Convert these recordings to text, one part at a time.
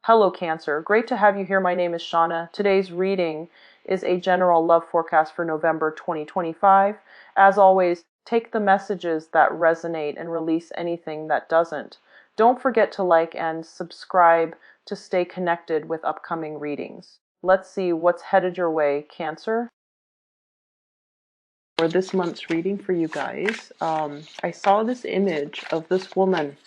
Hello Cancer, great to have you here. My name is Shauna. Today's reading is a general love forecast for November 2025. As always, take the messages that resonate and release anything that doesn't. Don't forget to like and subscribe to stay connected with upcoming readings. Let's see what's headed your way, Cancer. For this month's reading for you guys, I saw this image of this woman.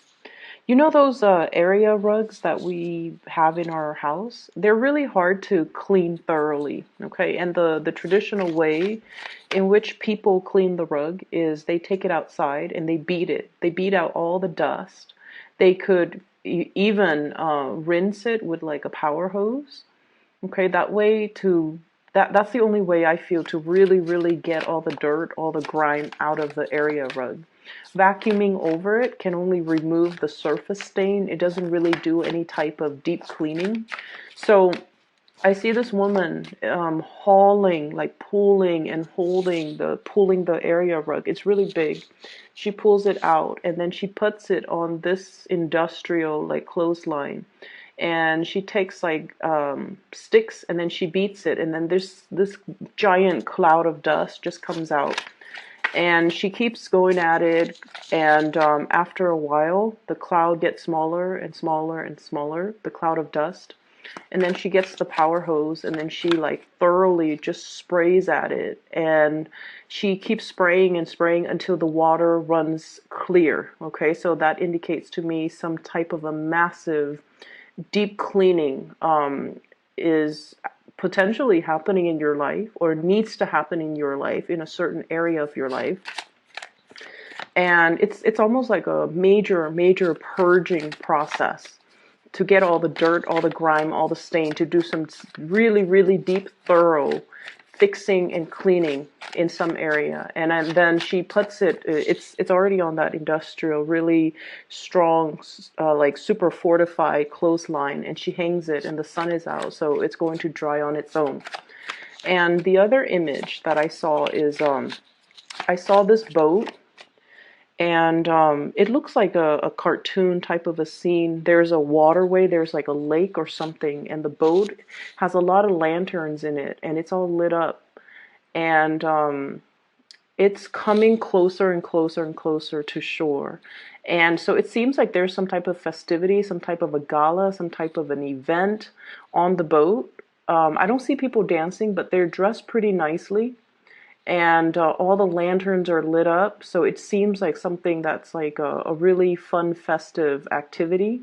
You know those area rugs that we have in our house? They're really hard to clean thoroughly, okay? And the traditional way in which people clean the rug is they take it outside and they beat it. They beat out all the dust. They could even rinse it with like a power hose, okay? That's the only way I feel to really get all the dirt, all the grime out of the area rug. Vacuuming over it can only remove the surface stain. It doesn't really do any type of deep cleaning. So I see this woman hauling, like pulling and pulling the area rug. It's really big. She pulls it out and then she puts it on this industrial like clothesline. And she takes like sticks and then she beats it, and then this giant cloud of dust just comes out. And she keeps going at it, and after a while, the cloud gets smaller and smaller and smaller, the cloud of dust. And then she gets the power hose, and then she like thoroughly just sprays at it. And she keeps spraying and spraying until the water runs clear. Okay, so that indicates to me some type of a massive deep cleaning is potentially happening in your life, or needs to happen in your life, in a certain area of your life. And it's almost like a major purging process to get all the dirt, all the grime, all the stain, to do some really deep, thorough fixing and cleaning in some area. And then she puts it's already on that industrial, really strong, like super fortified clothesline, and she hangs it, and the sun is out, so it's going to dry on its own. And the other image that I saw is, I saw this boat, and it looks like a cartoon type of a scene. There's a waterway, there's like a lake or something, and the boat has a lot of lanterns in it, and it's all lit up. And it's coming closer and closer and closer to shore. And so it seems like there's some type of festivity, some type of a gala, some type of an event on the boat. I don't see people dancing, but they're dressed pretty nicely. And all the lanterns are lit up, so it seems like something that's like a really fun, festive activity.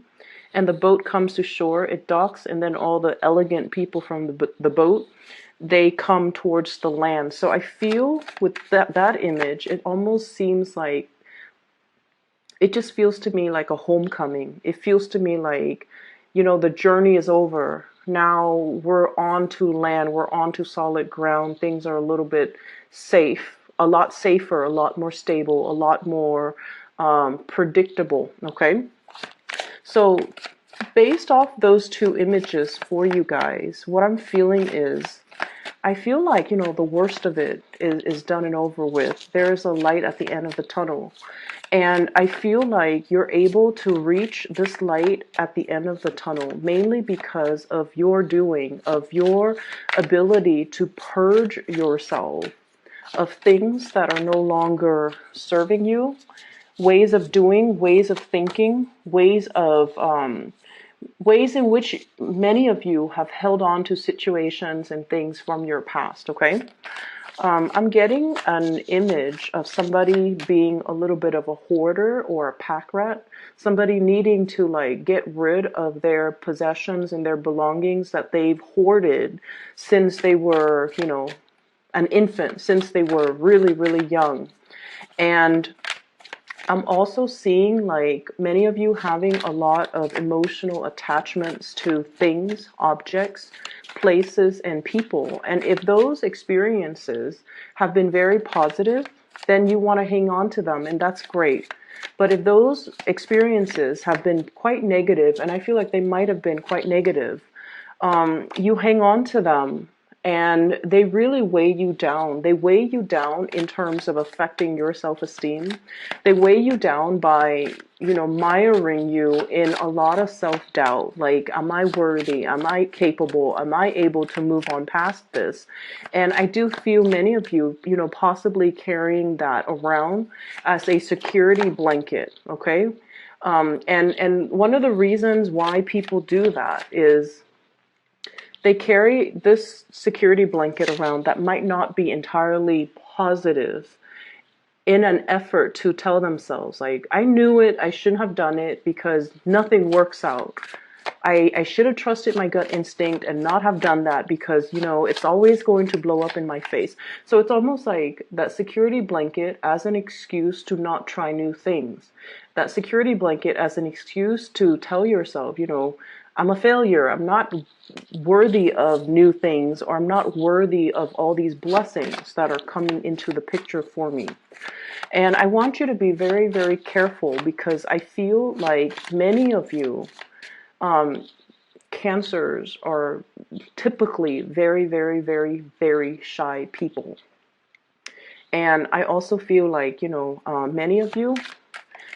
And the boat comes to shore, it docks, and then all the elegant people from the boat, they come towards the land. So I feel with that image, it almost seems like, it just feels to me like a homecoming. It feels to me like, you know, the journey is over. Now we're on to land, we're on to solid ground. Things are a little bit safe, a lot safer, a lot more stable, a lot more predictable, okay? So based off those two images for you guys, what I'm feeling is, I feel like, you know, the worst of it is done and over with. There's a light at the end of the tunnel. And I feel like you're able to reach this light at the end of the tunnel, mainly because of your doing, of your ability to purge yourself of things that are no longer serving you, ways of doing, ways of thinking, ways in which many of you have held on to situations and things from your past, okay? I'm getting an image of somebody being a little bit of a hoarder or a pack rat, somebody needing to like get rid of their possessions and their belongings that they've hoarded since they were, you know, an infant, since they were really young. And I'm also seeing like many of you having a lot of emotional attachments to things, objects, places, and people. And if those experiences have been very positive, then you want to hang on to them, and that's great. But if those experiences have been quite negative, and I feel like they might have been quite negative, you hang on to them and they really weigh you down. They weigh you down in terms of affecting your self-esteem. They weigh you down by, miring you in a lot of self-doubt. Like, am I worthy? Am I capable? Am I able to move on past this? And I do feel many of you, possibly carrying that around as a security blanket, okay? And one of the reasons why people do that is they carry this security blanket around that might not be entirely positive in an effort to tell themselves, like, I knew it, I shouldn't have done it because nothing works out. I should have trusted my gut instinct and not have done that because, it's always going to blow up in my face. So it's almost like that security blanket as an excuse to not try new things. That security blanket as an excuse to tell yourself, I'm a failure. I'm not worthy of new things, or I'm not worthy of all these blessings that are coming into the picture for me. And I want you to be very, very careful because I feel like many of you, cancers are typically very, very, very, very shy people. And I also feel like, many of you,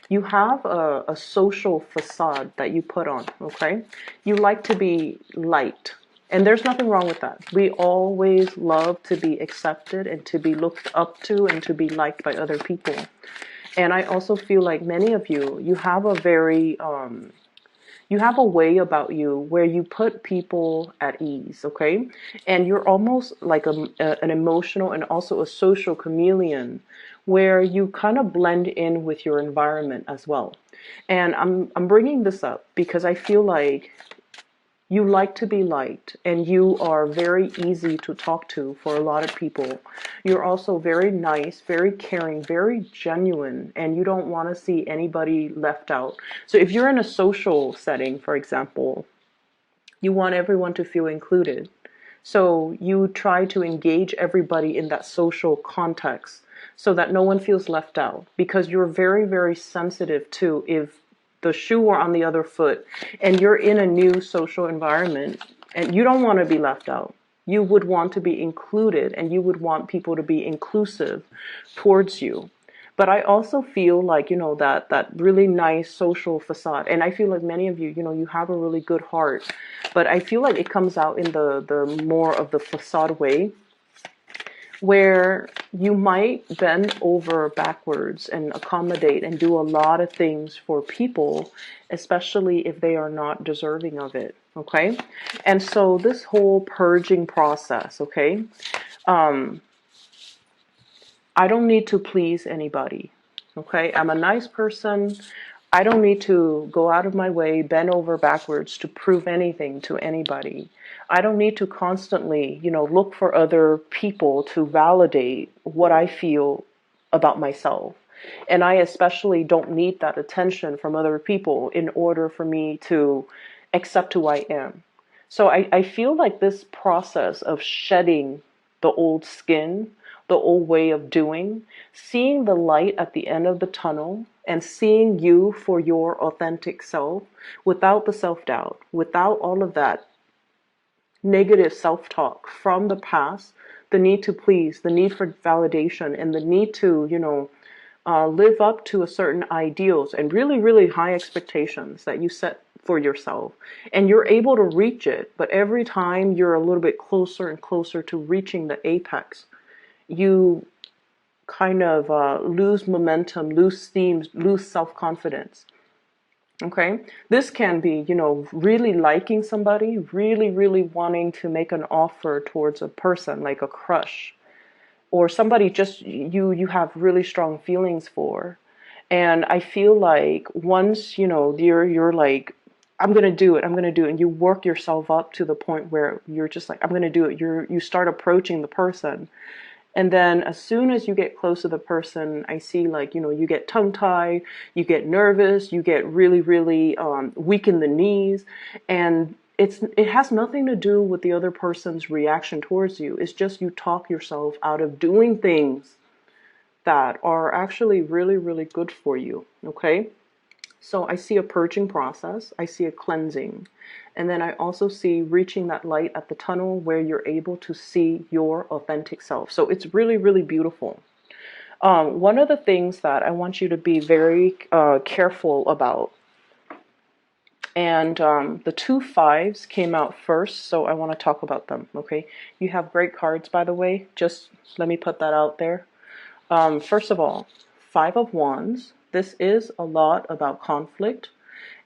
you have a social facade that you put on, okay? You like to be liked. And there's nothing wrong with that. We always love to be accepted and to be looked up to and to be liked by other people. And I also feel like many of you, you have a very, you have a way about you where you put people at ease, okay? And you're almost like an emotional and also a social chameleon where you kind of blend in with your environment as well. And I'm bringing this up because I feel like you like to be liked and you are very easy to talk to for a lot of people. You're also very nice, very caring, very genuine, and you don't want to see anybody left out. So if you're in a social setting, for example, you want everyone to feel included. So you try to engage everybody in that social context so that no one feels left out, because you're very, very sensitive to if the shoe were on the other foot and you're in a new social environment and you don't want to be left out. You would want to be included and you would want people to be inclusive towards you. But I also feel like, that really nice social facade. And I feel like many of you, you have a really good heart. But I feel like it comes out in the more of the facade way, where you might bend over backwards and accommodate and do a lot of things for people, especially if they are not deserving of it. Okay. And so this whole purging process, okay, I don't need to please anybody. Okay. I'm a nice person. I don't need to go out of my way, bend over backwards to prove anything to anybody. I don't need to constantly, look for other people to validate what I feel about myself. And I especially don't need that attention from other people in order for me to accept who I am. So I feel like this process of shedding the old skin, the old way of doing, seeing the light at the end of the tunnel, and seeing you for your authentic self without the self-doubt, without all of that negative self-talk from the past, the need to please, the need for validation, and the need to, live up to a certain ideals and really, really high expectations that you set for yourself. And you're able to reach it, but every time you're a little bit closer and closer to reaching the apex, you kind of lose momentum, lose steam, lose self-confidence. Okay, this can be, really liking somebody, really, really wanting to make an offer towards a person, like a crush, or somebody just you have really strong feelings for. And I feel like once, you're like, I'm gonna do it, I'm gonna do it, and you work yourself up to the point where you're just like, I'm gonna do it. You start approaching the person. And then as soon as you get close to the person, I see like, you get tongue-tied, you get nervous, you get really, really weak in the knees. And it has nothing to do with the other person's reaction towards you. It's just you talk yourself out of doing things that are actually really, really good for you. Okay? So I see a purging process, I see a cleansing, and then I also see reaching that light at the tunnel where you're able to see your authentic self. So it's really, really beautiful. One of the things that I want you to be very careful about, and the two fives came out first, so I want to talk about them, okay? You have great cards, by the way. Just let me put that out there. First of all, Five of Wands. This is a lot about conflict,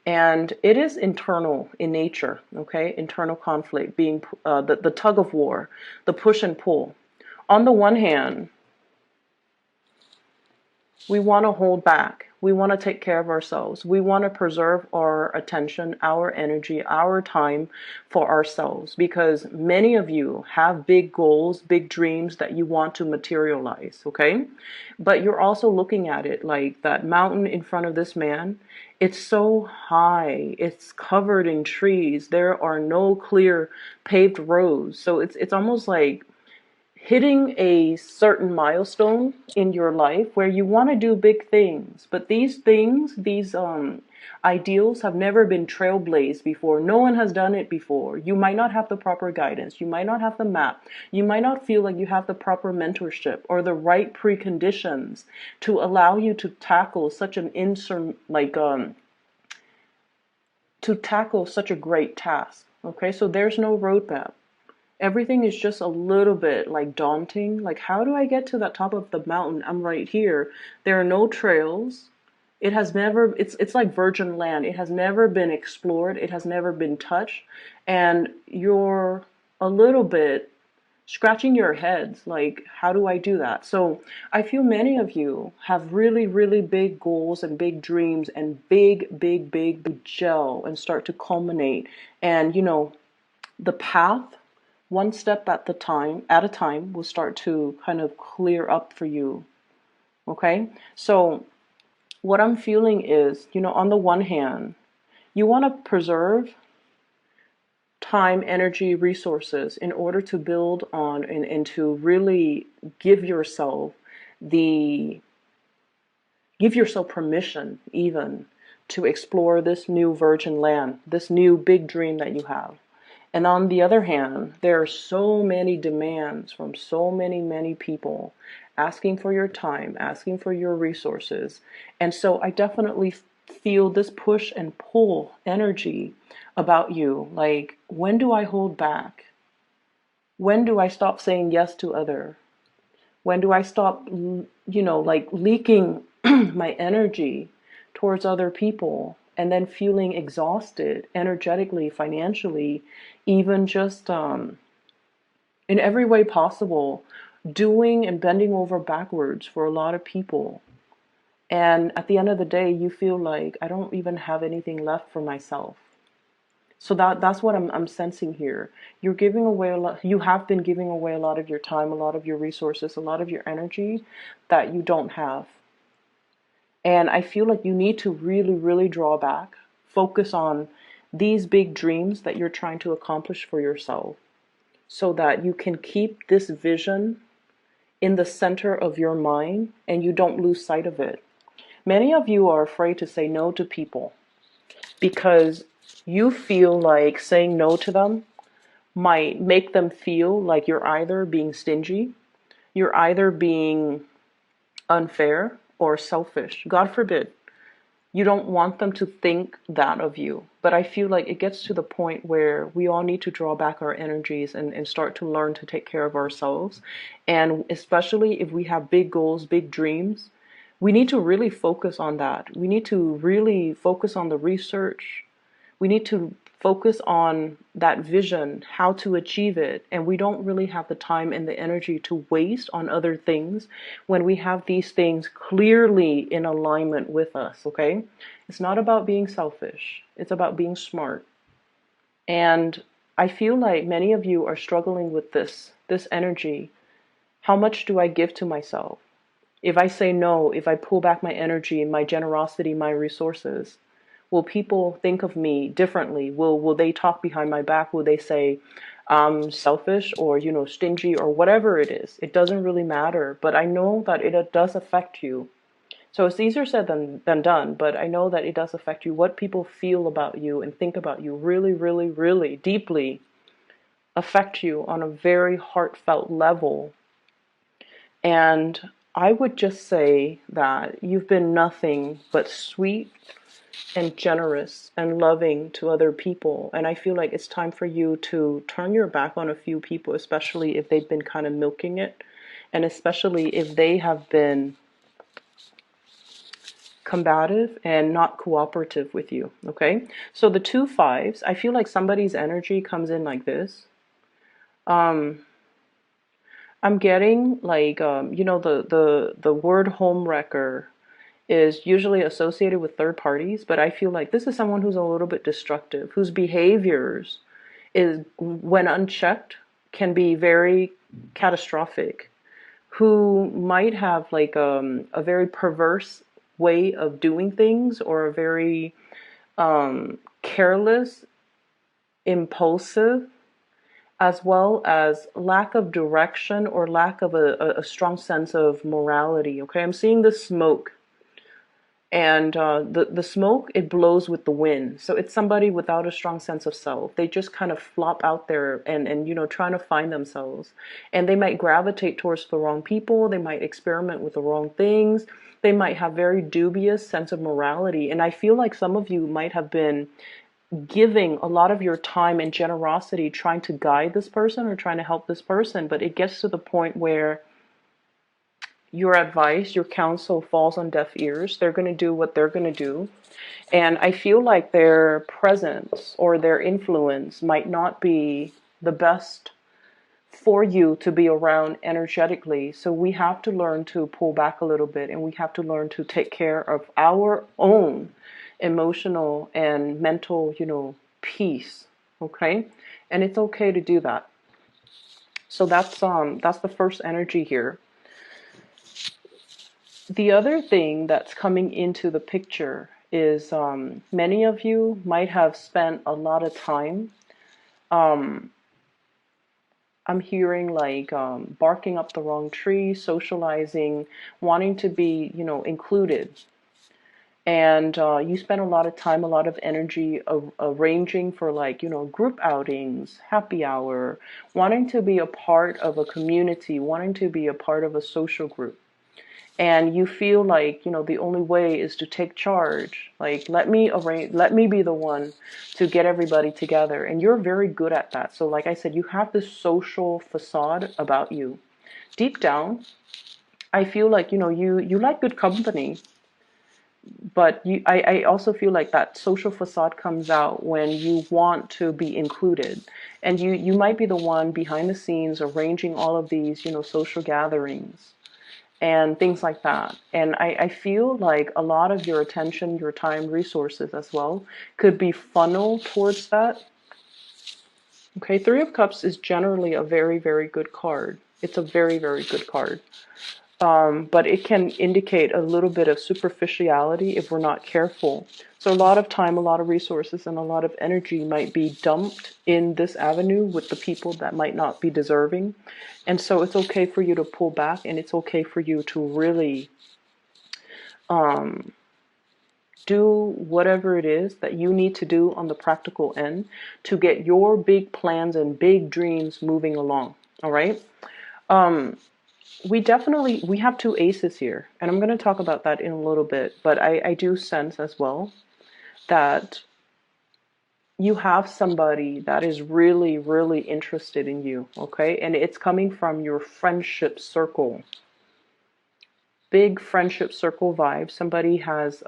and it is internal in nature, okay? Internal conflict being the tug of war, the push and pull. On the one hand, we want to hold back. We want to take care of ourselves. We want to preserve our attention, our energy, our time for ourselves, because many of you have big goals, big dreams that you want to materialize, okay? But you're also looking at it like that mountain in front of this man. It's so high. It's covered in trees. There are no clear paved roads. So it's almost like hitting a certain milestone in your life where you want to do big things, but these things, these ideals have never been trailblazed before. No one has done it before. You might not have the proper guidance, you might not have the map, you might not feel like you have the proper mentorship or the right preconditions to allow you to tackle such an to tackle such a great task. Okay, so there's no roadmap. Everything is just a little bit like daunting. Like, how do I get to the top of the mountain? I'm right here. There are no trails. It has never, it's like virgin land. It has never been explored. It has never been touched. And you're a little bit scratching your heads like, how do I do that? So I feel many of you have really, really big goals and big dreams and big gel and start to culminate. And the path, one step at a time, will start to kind of clear up for you. Okay? So what I'm feeling is, on the one hand, you want to preserve time, energy, resources in order to build on and to really the give yourself permission even to explore this new virgin land, this new big dream that you have. And on the other hand, there are so many demands from so many people asking for your time, asking for your resources. And so I definitely feel this push and pull energy about you. Like, when do I hold back? When do I stop saying yes to other? When do I stop, like leaking my energy towards other people and then feeling exhausted energetically, financially, even just in every way possible, doing and bending over backwards for a lot of people. And at the end of the day, you feel like, I don't even have anything left for myself. So that's what I'm sensing here. You're giving away a lot. You have been giving away a lot of your time, a lot of your resources, a lot of your energy that you don't have. And I feel like you need to really, really draw back, focus on these big dreams that you're trying to accomplish for yourself, so that you can keep this vision in the center of your mind and you don't lose sight of it. Many of you are afraid to say no to people because you feel like saying no to them might make them feel like you're either being stingy, you're either being unfair or selfish. God forbid. You don't want them to think that of you. But I feel like it gets to the point where we all need to draw back our energies and start to learn to take care of ourselves. And especially if we have big goals, big dreams, we need to really focus on that. We need to really focus on the research. We need to focus on that vision, how to achieve it. And we don't really have the time and the energy to waste on other things when we have these things clearly in alignment with us, okay? It's not about being selfish. It's about being smart. And I feel like many of you are struggling with this energy. How much do I give to myself? If I say no, if I pull back my energy, my generosity, my resources, will people think of me differently? Will they talk behind my back? Will they say I'm selfish or, stingy or whatever it is? It doesn't really matter. But I know that it does affect you. So it's easier said than done, but I know that it does affect you. What people feel about you and think about you really, really, really deeply affect you on a very heartfelt level. And I would just say that you've been nothing but sweet and generous and loving to other people. And I feel like it's time for you to turn your back on a few people, especially if they've been kind of milking it, and especially if they have been combative and not cooperative with you. Okay, so the 2 5s, I feel like somebody's energy comes in like this. I'm getting like the word home wrecker is usually associated with third parties, but I feel like this is someone who's a little bit destructive, whose behaviors is, when unchecked, can be very catastrophic, who might have like a very perverse way of doing things, or a very careless, impulsive, as well as lack of direction or lack of a strong sense of morality. Okay, I'm seeing the smoke, and the smoke, it blows with the wind. So it's somebody without a strong sense of self. They just kind of flop out there and trying to find themselves, and they might gravitate towards the wrong people. They might experiment with the wrong things. They might have very dubious sense of morality, and I feel like some of you might have been giving a lot of your time and generosity trying to guide this person or trying to help this person, but it gets to the point where your advice, your counsel falls on deaf ears. They're going to do what they're going to do. And I feel like their presence or their influence might not be the best for you to be around energetically. So we have to learn to pull back a little bit, and we have to learn to take care of our own emotional and mental, peace. Okay? And it's okay to do that. So that's the first energy here. The other thing that's coming into the picture is many of you might have spent a lot of time. I'm hearing like barking up the wrong tree, socializing, wanting to be, included. And you spend a lot of time, a lot of energy arranging for like, group outings, happy hour, wanting to be a part of a community, wanting to be a part of a social group. And you feel like, the only way is to take charge. Like, let me be the one to get everybody together. And you're very good at that. So like I said, you have this social facade about you. Deep down, I feel like, you like good company. But I also feel like that social facade comes out when you want to be included. And you might be the one behind the scenes arranging all of these, social gatherings and things like that. And I feel like a lot of your attention, your time, resources as well could be funneled towards that. Okay, Three of Cups is generally a very, very good card. It's a very, very good card. But it can indicate a little bit of superficiality if we're not careful. So a lot of time, a lot of resources, and a lot of energy might be dumped in this avenue with the people that might not be deserving. And so it's okay for you to pull back, and it's okay for you to really do whatever it is that you need to do on the practical end to get your big plans and big dreams moving along. All right? We have two aces here, and I'm going to talk about that in a little bit, but I do sense as well that you have somebody that is really, really interested in you, okay? And it's coming from your friendship circle. Big friendship circle vibe. Somebody has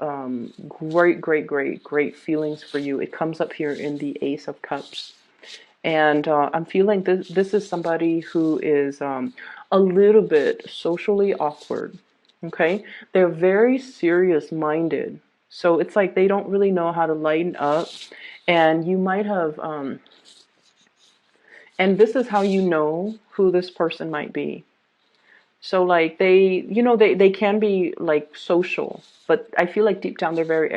great, great, great, great feelings for you. It comes up here in the Ace of Cups. And I'm feeling this is somebody who is a little bit socially awkward, okay? They're very serious-minded. So it's like they don't really know how to lighten up. And you might have, and this is how you know who this person might be. So like they can be like social, but I feel like deep down they're very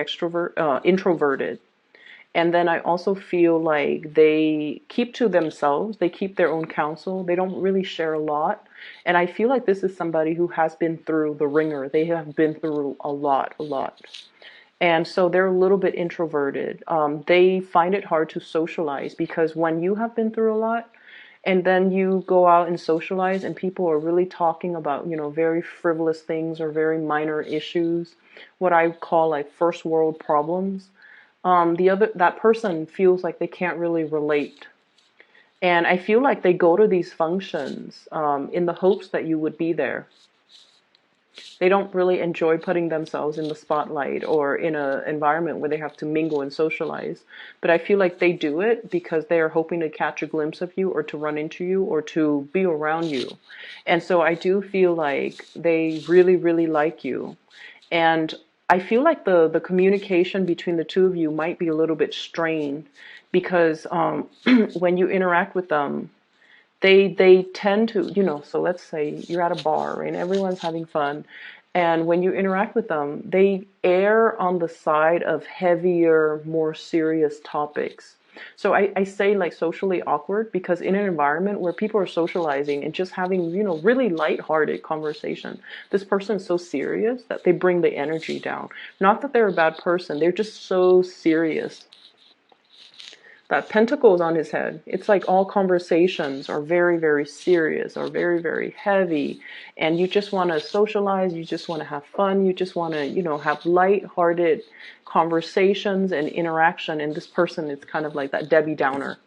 introverted. And then I also feel like they keep to themselves. They keep their own counsel. They don't really share a lot. And I feel like this is somebody who has been through the ringer. They have been through a lot, a lot. And so they're a little bit introverted. They find it hard to socialize because when you have been through a lot, and then you go out and socialize and people are really talking about, very frivolous things or very minor issues, what I call like first world problems, that person feels like they can't really relate. And I feel like they go to these functions in the hopes that you would be there. They don't really enjoy putting themselves in the spotlight or in an environment where they have to mingle and socialize. But I feel like they do it because they are hoping to catch a glimpse of you or to run into you or to be around you. And so I do feel like they really, really like you. And I feel like the communication between the two of you might be a little bit strained because when you interact with them, they tend to, so let's say you're at a bar and everyone's having fun. And when you interact with them, they err on the side of heavier, more serious topics. So I say like socially awkward because in an environment where people are socializing and just having, really lighthearted conversation, this person is so serious that they bring the energy down. Not that they're a bad person, they're just so serious. That pentacles on his head. It's like all conversations are very, very serious or very, very heavy. And you just want to socialize. You just want to have fun. You just want to, have light-hearted conversations and interaction. And this person is kind of like that Debbie Downer.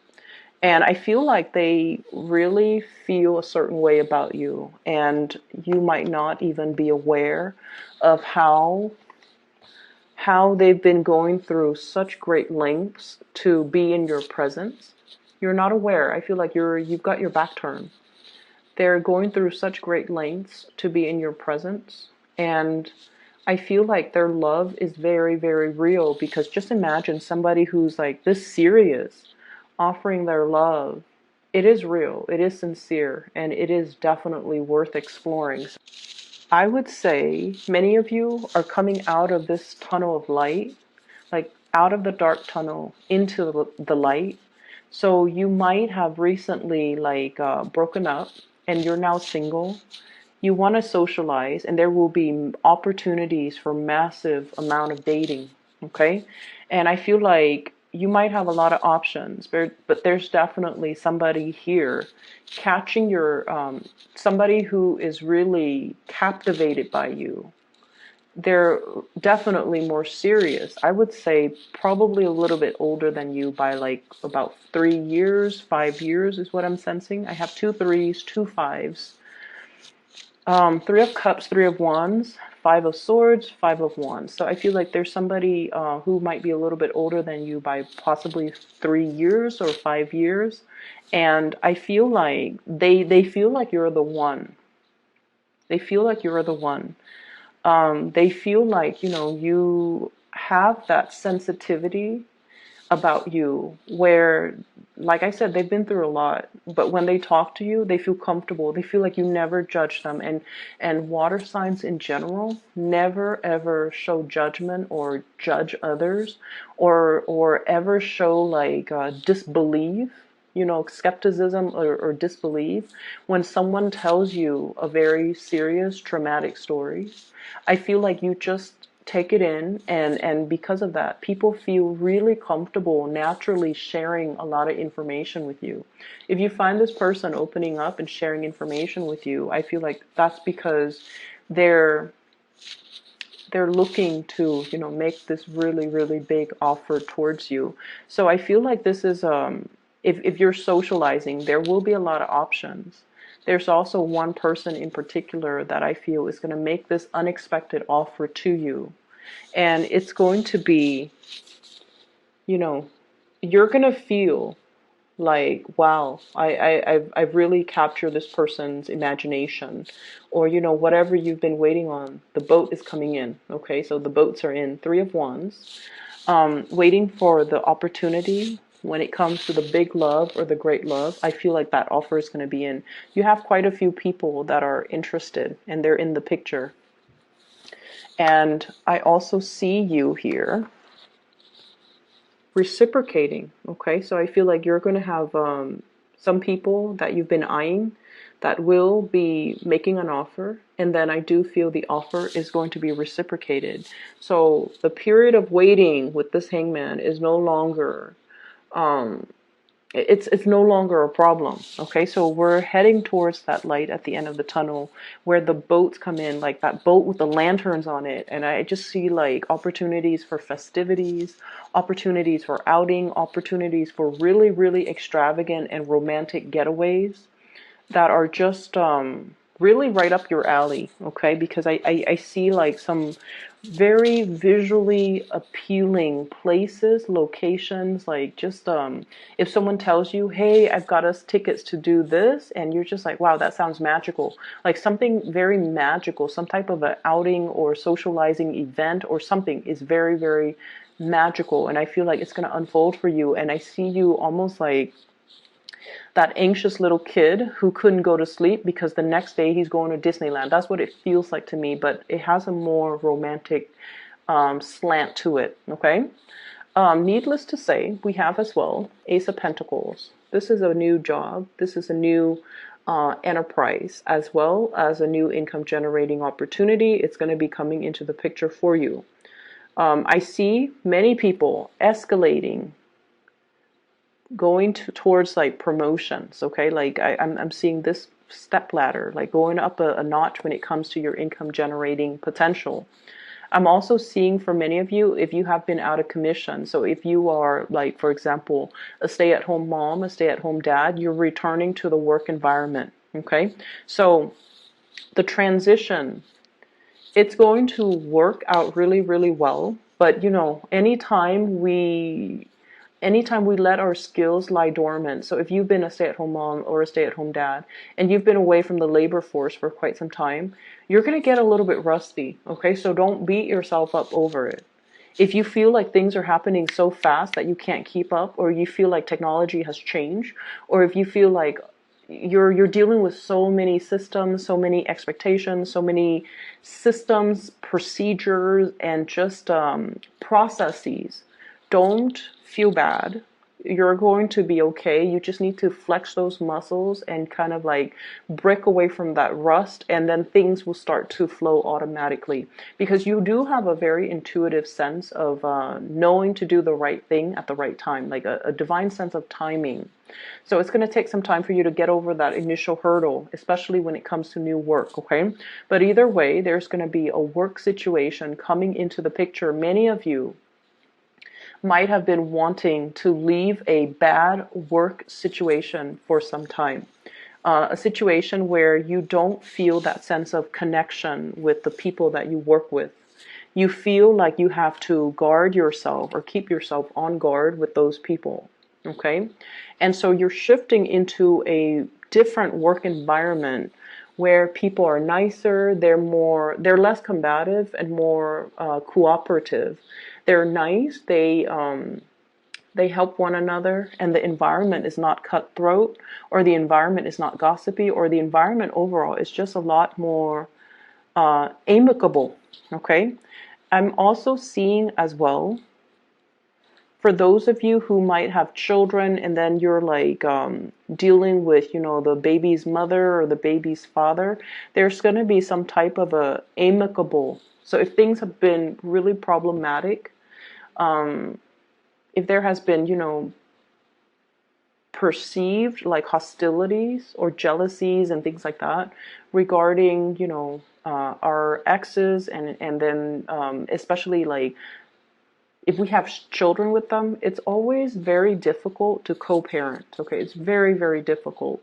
And I feel like they really feel a certain way about you. And you might not even be aware of how they've been going through such great lengths to be in your presence. You're not aware. I feel like you've got your back turned. They're going through such great lengths to be in your presence. And I feel like their love is very, very real because just imagine somebody who's like this serious offering their love. It is real, it is sincere, and it is definitely worth exploring. I would say many of you are coming out of this tunnel of light, like out of the dark tunnel into the light. So you might have recently broken up and you're now single. You want to socialize and there will be opportunities for massive amount of dating. Okay. And I feel like you might have a lot of options, but there's definitely somebody here catching your, somebody who is really captivated by you. They're definitely more serious. I would say probably a little bit older than you by like about 3 years, 5 years is what I'm sensing. I have 2 3s, 2 5s. Three of Cups, Three of Wands, Five of Swords, Five of Wands. So I feel like there's somebody who might be a little bit older than you by possibly 3 years or 5 years. And I feel like they feel like you're the one. They feel like you're the one. They feel like, you have that sensitivity about you where, like I said, they've been through a lot, but when they talk to you, they feel comfortable. They feel like you never judge them. And water signs in general never ever show judgment or judge others or ever show like disbelief, skepticism or disbelief when someone tells you a very serious traumatic story. I feel like you just take it in, and because of that, people feel really comfortable naturally sharing a lot of information with you. If you find this person opening up and sharing information with you, I feel like that's because they're looking to, make this really, really big offer towards you. So I feel like this is if you're socializing, there will be a lot of options. There's also one person in particular that I feel is going to make this unexpected offer to you. And it's going to be, you're going to feel like, wow, I've really captured this person's imagination. Or, whatever you've been waiting on, the boat is coming in. Okay, so the boats are in. Three of Wands. Waiting for the opportunity. When it comes to the big love or the great love, I feel like that offer is going to be in. You have quite a few people that are interested and they're in the picture. And I also see you here reciprocating. Okay, so I feel like you're going to have some people that you've been eyeing that will be making an offer, and then I do feel the offer is going to be reciprocated. So the period of waiting with this hangman is no longer um, it's no longer a problem. Okay, so we're heading towards that light at the end of the tunnel where the boats come in, like that boat with the lanterns on it, and I just see like opportunities for festivities, opportunities for outing, opportunities for really, really extravagant and romantic getaways that are just really right up your alley. Okay, because I see like some very visually appealing places, locations, like just if someone tells you, hey, I've got us tickets to do this, and you're just like, wow, that sounds magical, like something very magical, some type of an outing or socializing event or something is very, very magical, and I feel like it's going to unfold for you. And I see you almost like that anxious little kid who couldn't go to sleep because the next day he's going to Disneyland. That's what it feels like to me, but it has a more romantic slant to it. Okay. Needless to say, we have as well Ace of Pentacles. This is a new job. This is a new enterprise, as well as a new income generating opportunity. It's going to be coming into the picture for you. I see many people escalating, going towards like promotions. Okay, like I'm seeing this step ladder, like going up a notch when it comes to your income generating potential. I'm also seeing for many of you, if you have been out of commission, so if you are like, for example, a stay-at-home mom, a stay-at-home dad, you're returning to the work environment. Okay, so the transition, it's going to work out really, really well. But you know, anytime we let our skills lie dormant. So if you've been a stay-at-home mom or a stay-at-home dad and you've been away from the labor force for quite some time, you're going to get a little bit rusty. Okay, so don't beat yourself up over it. If you feel like things are happening so fast that you can't keep up, or you feel like technology has changed, or if you feel like you're dealing with so many systems, so many expectations, so many systems, procedures, and just processes, don't feel bad. You're going to be okay. You just need to flex those muscles and kind of like break away from that rust, and then things will start to flow automatically, because you do have a very intuitive sense of knowing to do the right thing at the right time, like a divine sense of timing. So it's going to take some time for you to get over that initial hurdle, especially when it comes to new work, okay? But either way, there's going to be a work situation coming into the picture. Many of you might have been wanting to leave a bad work situation for some time. A situation where you don't feel that sense of connection with the people that you work with. You feel like you have to guard yourself or keep yourself on guard with those people. Okay? And so you're shifting into a different work environment where people are nicer, they're less combative and more cooperative. They're nice, they help one another, and the environment is not cutthroat, or the environment is not gossipy, or the environment overall is just a lot more amicable. Okay? I'm also seeing as well, for those of you who might have children and then you're like dealing with, you know, the baby's mother or the baby's father, there's going to be some type of a amicable. So if things have been really problematic, if there has been, you know, perceived like hostilities or jealousies and things like that regarding, you know, our exes, and then especially like if we have children with them, it's always very difficult to co-parent. Okay, it's very, very difficult.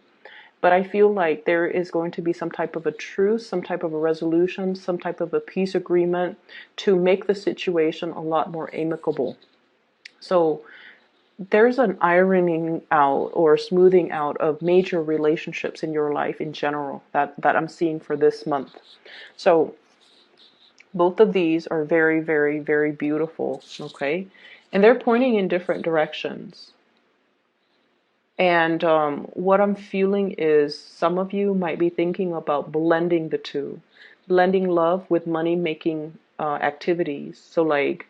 But I feel like there is going to be some type of a truce, some type of a resolution, some type of a peace agreement to make the situation a lot more amicable. So there's an ironing out or smoothing out of major relationships in your life in general that I'm seeing for this month. So both of these are very, very, very beautiful, okay? And they're pointing in different directions. And what I'm feeling is some of you might be thinking about blending the two, blending love with money-making activities. So like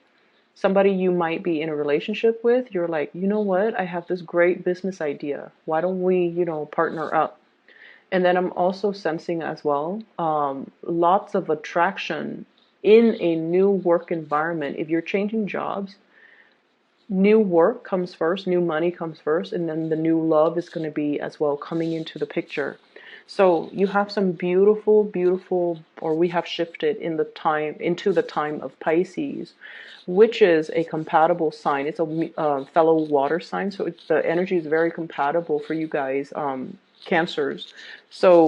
somebody you might be in a relationship with, you're like, you know what? I have this great business idea. Why don't we, partner up? And then I'm also sensing as well, lots of attraction in a new work environment. If you're changing jobs, new work comes first, new money comes first, and then the new love is going to be as well coming into the picture. So you have some beautiful, beautiful, or we have shifted in the time into the time of Pisces, which is a compatible sign. It's a fellow water sign, so the energy is very compatible for you guys, Cancers. So